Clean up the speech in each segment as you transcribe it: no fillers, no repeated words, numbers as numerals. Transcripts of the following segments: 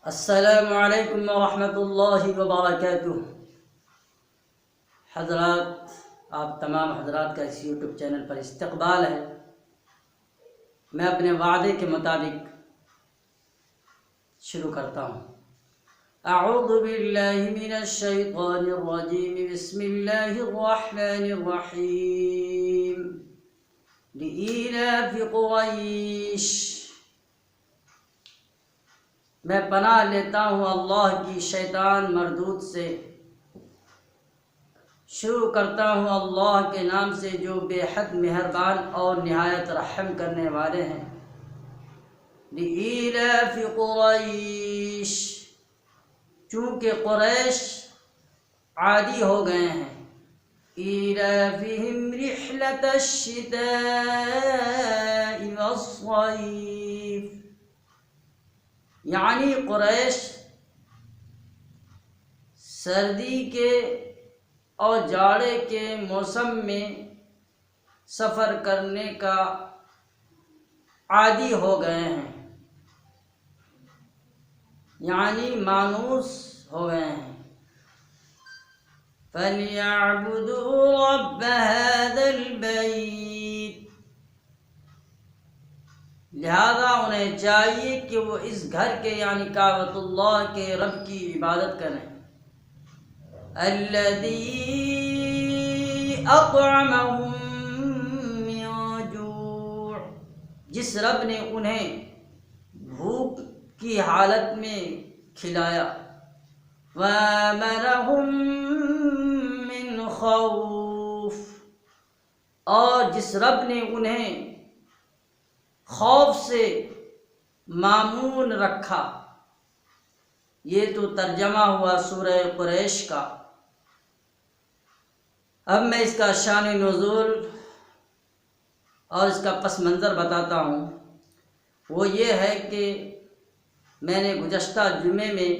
السلام علیکم ورحمۃ اللہ وبرکاتہ۔ حضرات، آپ تمام حضرات کا اس یوٹیوب چینل پر استقبال ہے۔ میں اپنے وعدے کے مطابق شروع کرتا ہوں۔ اعوذ باللہ من الشیطان الرجیم، بسم اللہ الرحمن الرحیم۔ لإیلاف قریش، میں پناہ لیتا ہوں اللہ کی شیطان مردود سے۔ شروع کرتا ہوں اللہ کے نام سے جو بے حد مہربان اور نہایت رحم کرنے والے ہیں۔ لإیلاف قریش، چونکہ قریش عادی ہو گئے ہیں۔ ایلافہم رحلۃ الشتاء والصیف، یعنی قریش سردی کے اور جاڑے کے موسم میں سفر کرنے کا عادی ہو گئے ہیں، یعنی مانوس ہو گئے ہیں۔ فَلْيَعْبُدُوا رَبَّ هَذَا الْبَيْتِ، لہذا انہیں چاہیے کہ وہ اس گھر کے یعنی کعبۃ اللہ کے رب کی عبادت کریں۔ الذی اطعمہم من جوع، جس رب نے انہیں بھوک کی حالت میں کھلایا۔ وآمنہم من خوف، اور جس رب نے انہیں خوف سے مامون رکھا۔ یہ تو ترجمہ ہوا سورہ قریش کا۔ اب میں اس کا شان نزول اور اس کا پس منظر بتاتا ہوں۔ وہ یہ ہے کہ میں نے گزشتہ جمعے میں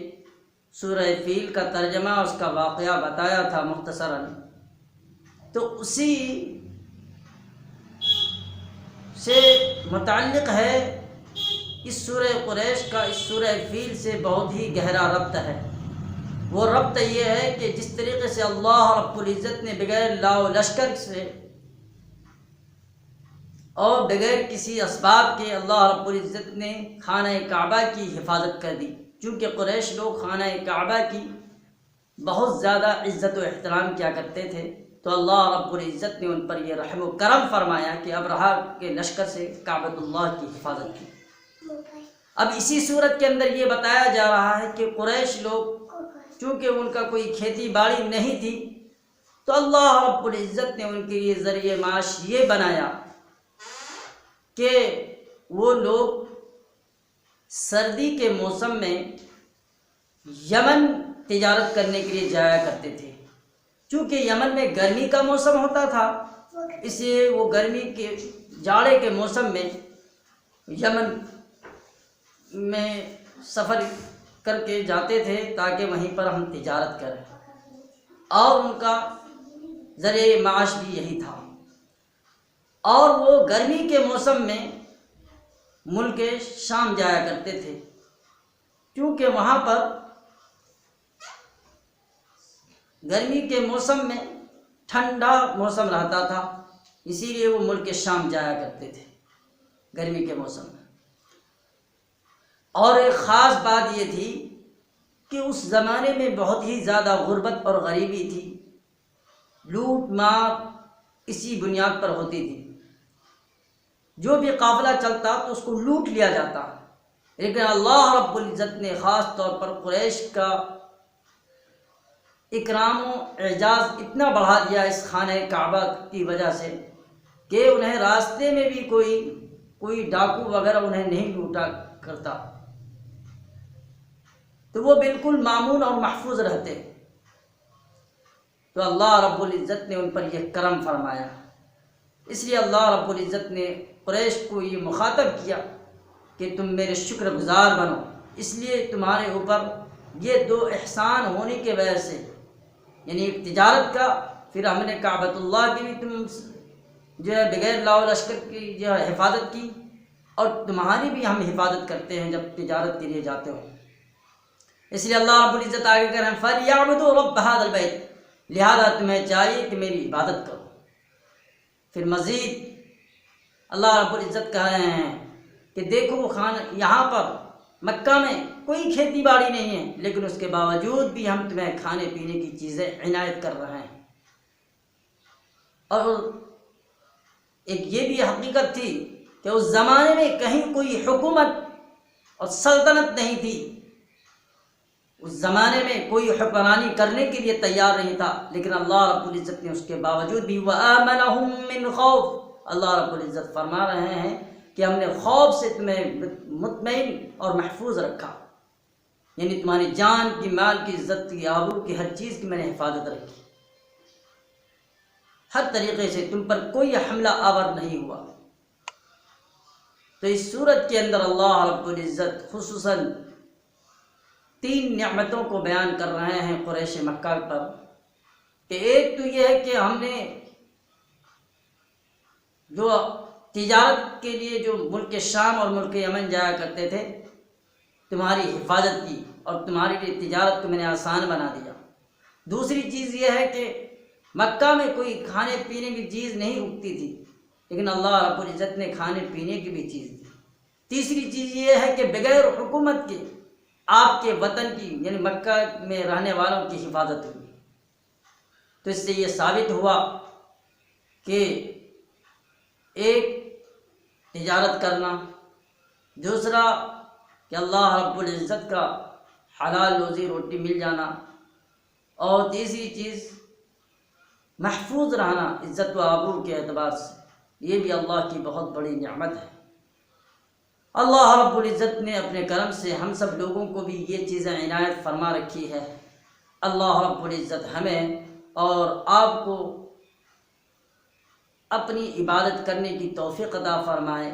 سورہ فیل کا ترجمہ اس کا واقعہ بتایا تھا مختصراً، تو اسی سے متعلق ہے اس سورہ قریش کا اس سورہ فیل سے بہت ہی گہرا ربط ہے۔ وہ ربط یہ ہے کہ جس طریقے سے اللہ رب العزت نے بغیر لاؤ لشکر سے اور بغیر کسی اسباب کے اللہ رب العزت نے خانہ کعبہ کی حفاظت کر دی، چونکہ قریش لوگ خانہ کعبہ کی بہت زیادہ عزت و احترام کیا کرتے تھے، تو اللہ رب العزت نے ان پر یہ رحم و کرم فرمایا کہ ابرہہ کے لشکر سے کعبۃ اللہ کی حفاظت کی۔ اب اسی صورت کے اندر یہ بتایا جا رہا ہے کہ قریش لوگ چونکہ ان کا کوئی کھیتی باڑی نہیں تھی، تو اللہ رب العزت نے ان کے لیے ذریعہ معاش یہ بنایا کہ وہ لوگ سردی کے موسم میں یمن تجارت کرنے کے لیے جایا کرتے تھے۔ چونکہ یمن میں گرمی کا موسم ہوتا تھا، اس لیے وہ گرمی کے جاڑے کے موسم میں یمن میں سفر کر کے جاتے تھے تاکہ وہیں پر ہم تجارت کریں، اور ان کا ذریعہ معاش بھی یہی تھا۔ اور وہ گرمی کے موسم میں ملک شام جایا کرتے تھے، کیونکہ وہاں پر گرمی کے موسم میں ٹھنڈا موسم رہتا تھا، اسی لیے وہ ملک شام جایا کرتے تھے گرمی کے موسم میں۔ اور ایک خاص بات یہ تھی کہ اس زمانے میں بہت ہی زیادہ غربت اور غریبی تھی، لوٹ مار اسی بنیاد پر ہوتی تھی۔ جو بھی قافلہ چلتا تو اس کو لوٹ لیا جاتا، لیکن اللہ رب العزت نے خاص طور پر قریش کا اکرام و اعزاز اتنا بڑھا دیا اس خانہ کعبہ کی وجہ سے کہ انہیں راستے میں بھی کوئی ڈاکو وغیرہ انہیں نہیں لوٹا کرتا، تو وہ بالکل مامون اور محفوظ رہتے۔ تو اللہ رب العزت نے ان پر یہ کرم فرمایا، اس لیے اللہ رب العزت نے قریش کو یہ مخاطب کیا کہ تم میرے شکر گزار بنو، اس لیے تمہارے اوپر یہ دو احسان ہونے کی وجہ سے، یعنی ایک تجارت کا، پھر ہم نے کعبۃ اللہ کی بھی تم جو ہے بغیر لاؤ لشکر کی جو ہے حفاظت کی، اور تمہاری بھی ہم حفاظت کرتے ہیں جب تجارت کے لیے جاتے ہو۔ اس لیے اللہ رب العزت آگے کہہ رہے ہیں فَلْيَعْبُدُوا رَبَّ هَذَا الْبَيْتِ، لہذا تمہیں چاہیے کہ میری عبادت کرو۔ پھر مزید اللہ رب العزت کہہ رہے ہیں کہ دیکھو یہاں پر مکہ میں کوئی کھیتی باڑی نہیں ہے، لیکن اس کے باوجود بھی ہم تمہیں کھانے پینے کی چیزیں عنایت کر رہے ہیں۔ اور ایک یہ بھی حقیقت تھی کہ اس زمانے میں کہیں کوئی حکومت اور سلطنت نہیں تھی، اس زمانے میں کوئی حکمرانی کرنے کے لیے تیار نہیں تھا، لیکن اللہ رب العزت نے اس کے باوجود بھی وَآمَنَهُم مِّن خَوْفٍ، اللہ رب العزت فرما رہے ہیں کہ ہم نے خوف سے تمہیں مطمئن اور محفوظ رکھا، یعنی تمہاری جان کی، مال کی، عزت کی، آبرو کی، ہر چیز کی میں نے حفاظت رکھی، ہر طریقے سے تم پر کوئی حملہ آور نہیں ہوا۔ تو اس صورت کے اندر اللہ رب العزت خصوصاً 3 نعمتوں کو بیان کر رہے ہیں قریش مکہ پر، کہ ایک تو یہ ہے کہ ہم نے جو تجارت کے لیے جو ملک شام اور ملک یمن جایا کرتے تھے تمہاری حفاظت کی، اور تمہارے لیے تجارت کو میں نے آسان بنا دیا۔ دوسری چیز یہ ہے کہ مکہ میں کوئی کھانے پینے کی چیز نہیں اگتی تھی، لیکن اللہ رب العزت نے کھانے پینے کی بھی چیز دی۔ تیسری چیز یہ ہے کہ بغیر حکومت کے آپ کے وطن کی، یعنی مکہ میں رہنے والوں کی حفاظت ہوئی۔ تو اس سے یہ ثابت ہوا کہ ایک تجارت کرنا، دوسرا کہ اللہ رب العزت کا حلال روزی روٹی مل جانا، اور تیسری چیز محفوظ رہنا عزت و آبرو کے اعتبار سے، یہ بھی اللہ کی بہت بڑی نعمت ہے۔ اللہ رب العزت نے اپنے کرم سے ہم سب لوگوں کو بھی یہ چیزیں عنایت فرما رکھی ہے۔ اللہ رب العزت ہمیں اور آپ کو اپنی عبادت کرنے کی توفیق عطا فرمائے،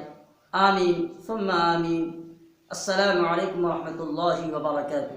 آمین ثم آمین۔ السلام علیکم ورحمۃ اللہ وبرکاتہ۔